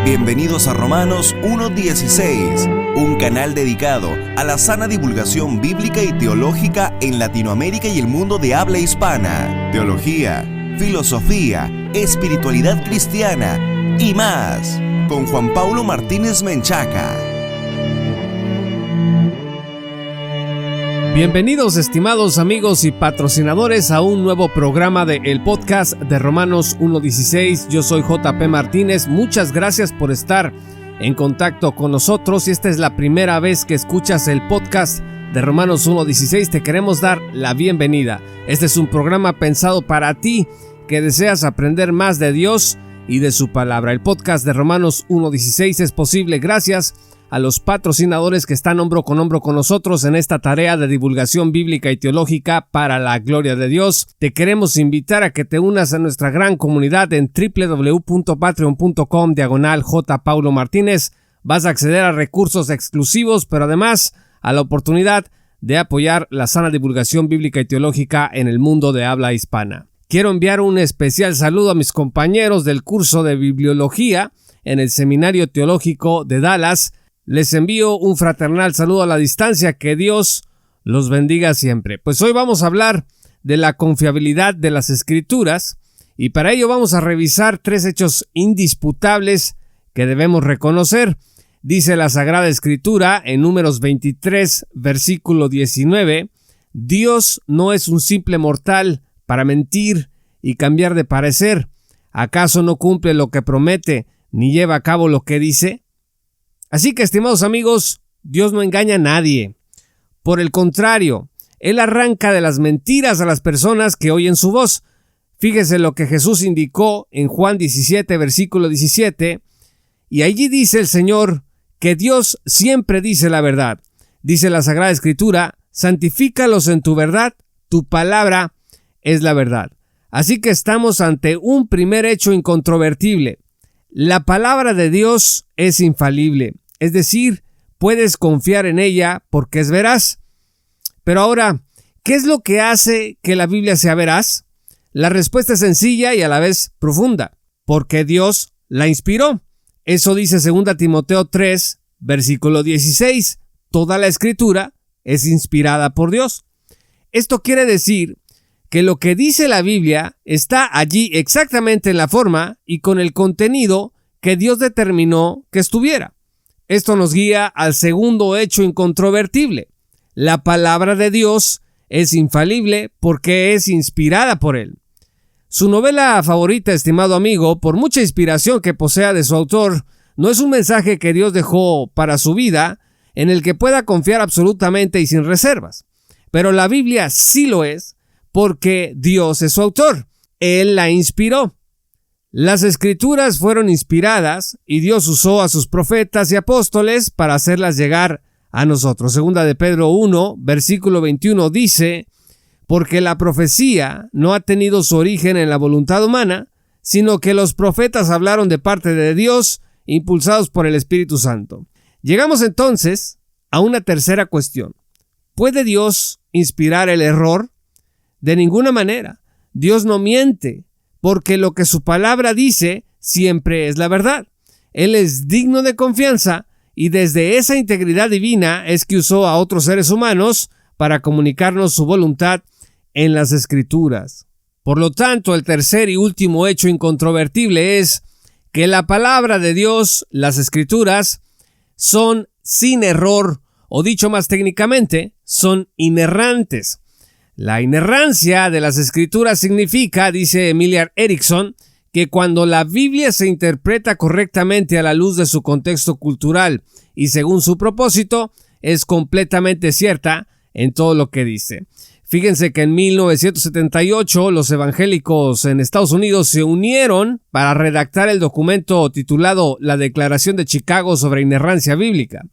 Bienvenidos a Romanos 1:16, un canal dedicado a la sana divulgación bíblica y teológica en Latinoamérica y el mundo de habla hispana. Teología, filosofía, espiritualidad cristiana y más, con Juan Paulo Martínez Menchaca. Bienvenidos, estimados amigos y patrocinadores, a un nuevo programa de el podcast de Romanos 1:16. Yo soy JP Martínez. Muchas gracias por estar en contacto con nosotros. Si esta es la primera vez que escuchas el podcast de Romanos 1:16, te queremos dar la bienvenida. Este es un programa pensado para ti que deseas aprender más de Dios y de su palabra. El podcast de Romanos 1:16 es posible gracias a los patrocinadores que están hombro con nosotros en esta tarea de divulgación bíblica y teológica para la gloria de Dios. Te queremos invitar a que te unas a nuestra gran comunidad en www.patreon.com/JPauloMartínez. Vas a acceder a recursos exclusivos, pero además a la oportunidad de apoyar la sana divulgación bíblica y teológica en el mundo de habla hispana. Quiero enviar un especial saludo a mis compañeros del curso de bibliología en el Seminario Teológico de Dallas. Les envío un fraternal saludo a la distancia. Que Dios los bendiga siempre. Pues hoy vamos a hablar de la confiabilidad de las Escrituras y para ello vamos a revisar 3 hechos indisputables que debemos reconocer. Dice la Sagrada Escritura en Números 23, versículo 19, Dios no es un simple mortal para mentir y cambiar de parecer. ¿Acaso no cumple lo que promete ni lleva a cabo lo que dice? Así que, estimados amigos, Dios no engaña a nadie. Por el contrario, Él arranca de las mentiras a las personas que oyen su voz. Fíjese lo que Jesús indicó en Juan 17, versículo 17, y allí dice el Señor que Dios siempre dice la verdad. Dice la Sagrada Escritura, santifícalos en tu verdad, tu palabra es la verdad. Así que estamos ante un primer hecho incontrovertible. La palabra de Dios es infalible, es decir, puedes confiar en ella porque es veraz. Pero ahora, ¿qué es lo que hace que la Biblia sea veraz? La respuesta es sencilla y a la vez profunda, porque Dios la inspiró. Eso dice 2 Timoteo 3, versículo 16. Toda la Escritura es inspirada por Dios. Esto quiere decir que lo que dice la Biblia está allí exactamente en la forma y con el contenido que Dios determinó que estuviera. Esto nos guía al segundo hecho incontrovertible. La palabra de Dios es infalible porque es inspirada por Él. Su novela favorita, estimado amigo, por mucha inspiración que posea de su autor, no es un mensaje que Dios dejó para su vida en el que pueda confiar absolutamente y sin reservas. Pero la Biblia sí lo es, porque Dios es su autor. Él la inspiró. Las Escrituras fueron inspiradas y Dios usó a sus profetas y apóstoles para hacerlas llegar a nosotros. Segunda de Pedro 1, versículo 21 dice, porque la profecía no ha tenido su origen en la voluntad humana, sino que los profetas hablaron de parte de Dios, impulsados por el Espíritu Santo. Llegamos entonces a una tercera cuestión. ¿Puede Dios inspirar el error? De ninguna manera. Dios no miente, porque lo que su palabra dice siempre es la verdad. Él es digno de confianza y desde esa integridad divina es que usó a otros seres humanos para comunicarnos su voluntad en las Escrituras. Por lo tanto, el tercer y último hecho incontrovertible es que la palabra de Dios, las Escrituras, son sin error, o dicho más técnicamente, son inerrantes. La inerrancia de las Escrituras significa, dice Emilia Erickson, que cuando la Biblia se interpreta correctamente a la luz de su contexto cultural y según su propósito, es completamente cierta en todo lo que dice. Fíjense que en 1978 los evangélicos en Estados Unidos se unieron para redactar el documento titulado La Declaración de Chicago sobre Inerrancia Bíblica.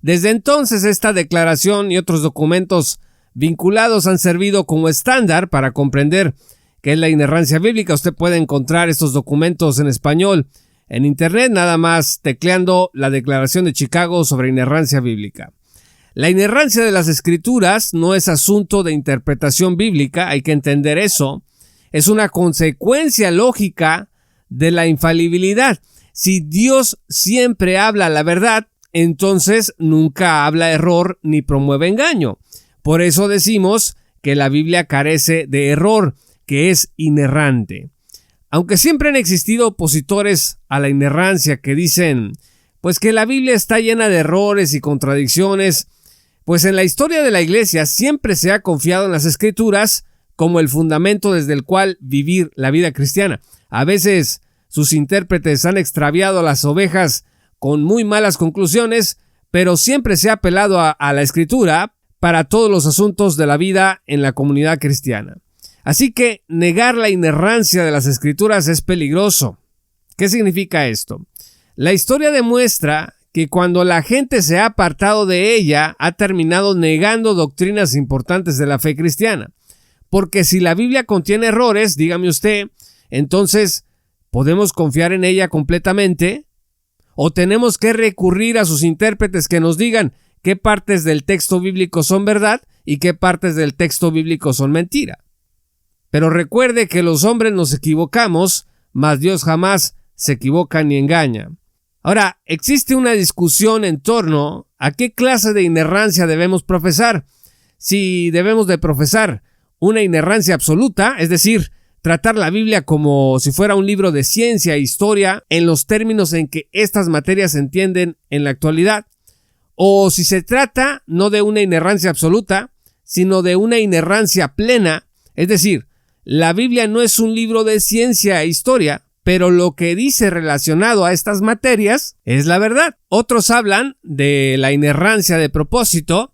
Desde entonces esta declaración y otros documentos vinculados han servido como estándar para comprender qué es la inerrancia bíblica. Usted puede encontrar estos documentos en español en internet, nada más tecleando la Declaración de Chicago sobre Inerrancia Bíblica. La inerrancia de las Escrituras no es asunto de interpretación bíblica, hay que entender eso. Es una consecuencia lógica de la infalibilidad. Si Dios siempre habla la verdad, entonces nunca habla error ni promueve engaño. Por eso decimos que la Biblia carece de error, que es inerrante. Aunque siempre han existido opositores a la inerrancia que dicen, pues que la Biblia está llena de errores y contradicciones, pues en la historia de la Iglesia siempre se ha confiado en las Escrituras como el fundamento desde el cual vivir la vida cristiana. A veces sus intérpretes han extraviado a las ovejas con muy malas conclusiones, pero siempre se ha apelado a la Escritura para todos los asuntos de la vida en la comunidad cristiana. Así que negar la inerrancia de las Escrituras es peligroso. ¿Qué significa esto? La historia demuestra que cuando la gente se ha apartado de ella, ha terminado negando doctrinas importantes de la fe cristiana. Porque si la Biblia contiene errores, dígame usted, entonces, ¿podemos confiar en ella completamente? ¿O tenemos que recurrir a sus intérpretes que nos digan qué partes del texto bíblico son verdad y qué partes del texto bíblico son mentira? Pero recuerde que los hombres nos equivocamos, mas Dios jamás se equivoca ni engaña. Ahora, existe una discusión en torno a qué clase de inerrancia debemos profesar. Si debemos de profesar una inerrancia absoluta, es decir, tratar la Biblia como si fuera un libro de ciencia e historia en los términos en que estas materias se entienden en la actualidad, o si se trata no de una inerrancia absoluta, sino de una inerrancia plena, es decir, la Biblia no es un libro de ciencia e historia, pero lo que dice relacionado a estas materias es la verdad. Otros hablan de la inerrancia de propósito,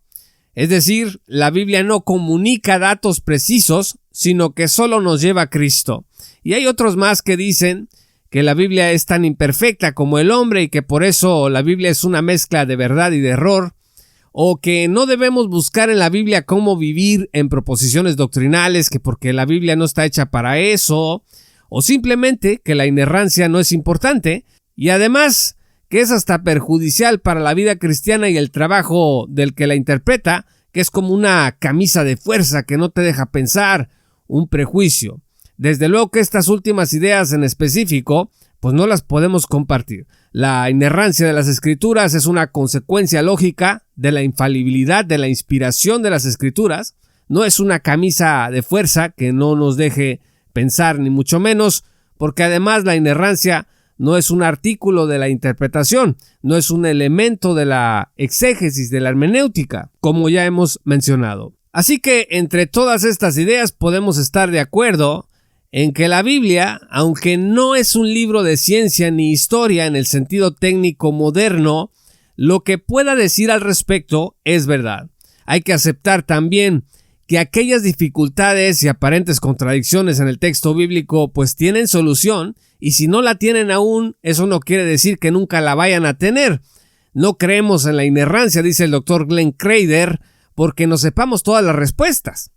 es decir, la Biblia no comunica datos precisos, sino que solo nos lleva a Cristo. Y hay otros más que dicen que la Biblia es tan imperfecta como el hombre y que por eso la Biblia es una mezcla de verdad y de error, o que no debemos buscar en la Biblia cómo vivir en proposiciones doctrinales, que porque la Biblia no está hecha para eso, o simplemente que la inerrancia no es importante, y además que es hasta perjudicial para la vida cristiana y el trabajo del que la interpreta, que es como una camisa de fuerza que no te deja pensar, un prejuicio. Desde luego que estas últimas ideas en específico, pues no las podemos compartir. La inerrancia de las Escrituras es una consecuencia lógica de la infalibilidad, de la inspiración de las Escrituras. No es una camisa de fuerza que no nos deje pensar, ni mucho menos, porque además la inerrancia no es un artículo de la interpretación, no es un elemento de la exégesis, de la hermenéutica, como ya hemos mencionado. Así que entre todas estas ideas podemos estar de acuerdo en que la Biblia, aunque no es un libro de ciencia ni historia en el sentido técnico moderno, lo que pueda decir al respecto es verdad. Hay que aceptar también que aquellas dificultades y aparentes contradicciones en el texto bíblico pues tienen solución, y si no la tienen aún, eso no quiere decir que nunca la vayan a tener. No creemos en la inerrancia, dice el Dr. Glenn Crader, porque no sepamos todas las respuestas.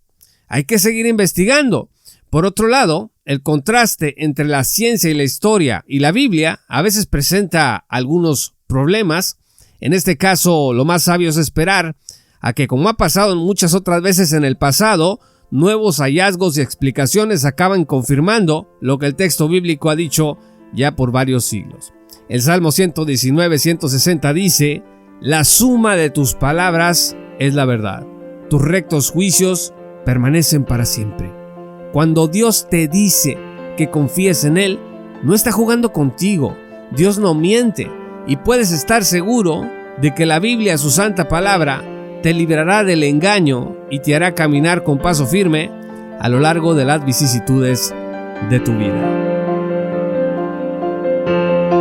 Hay que seguir investigando. Por otro lado, el contraste entre la ciencia y la historia y la Biblia a veces presenta algunos problemas. En este caso, lo más sabio es esperar a que, como ha pasado muchas otras veces en el pasado, nuevos hallazgos y explicaciones acaban confirmando lo que el texto bíblico ha dicho ya por varios siglos. El Salmo 119, 160 dice: «La suma de tus palabras es la verdad. Tus rectos juicios permanecen para siempre». Cuando Dios te dice que confíes en Él, no está jugando contigo. Dios no miente, y puedes estar seguro de que la Biblia, su santa palabra, te librará del engaño y te hará caminar con paso firme a lo largo de las vicisitudes de tu vida.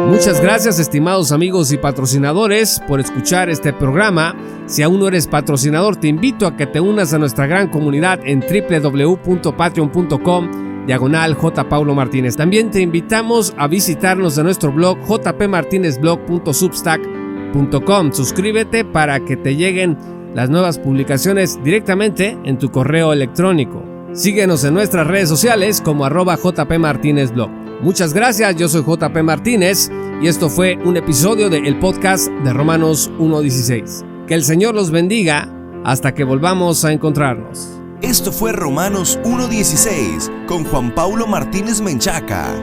Muchas gracias, estimados amigos y patrocinadores, por escuchar este programa. Si aún no eres patrocinador, te invito a que te unas a nuestra gran comunidad en www.patreon.com/J. Paulo Martínez. También te invitamos a visitarnos en nuestro blog jpmartinezblog.substack.com. Suscríbete para que te lleguen las nuevas publicaciones directamente en tu correo electrónico. Síguenos en nuestras redes sociales como @jpmartinezblog. Muchas gracias, yo soy JP Martínez y esto fue un episodio de el podcast de Romanos 1:16. Que el Señor los bendiga hasta que volvamos a encontrarnos. Esto fue Romanos 1:16 con Juan Paulo Martínez Menchaca.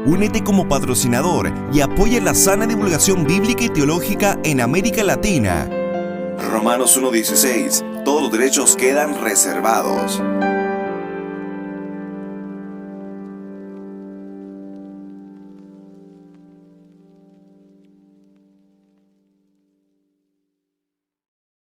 Únete como patrocinador y apoya la sana divulgación bíblica y teológica en América Latina. Romanos 1:16. Todos los derechos quedan reservados.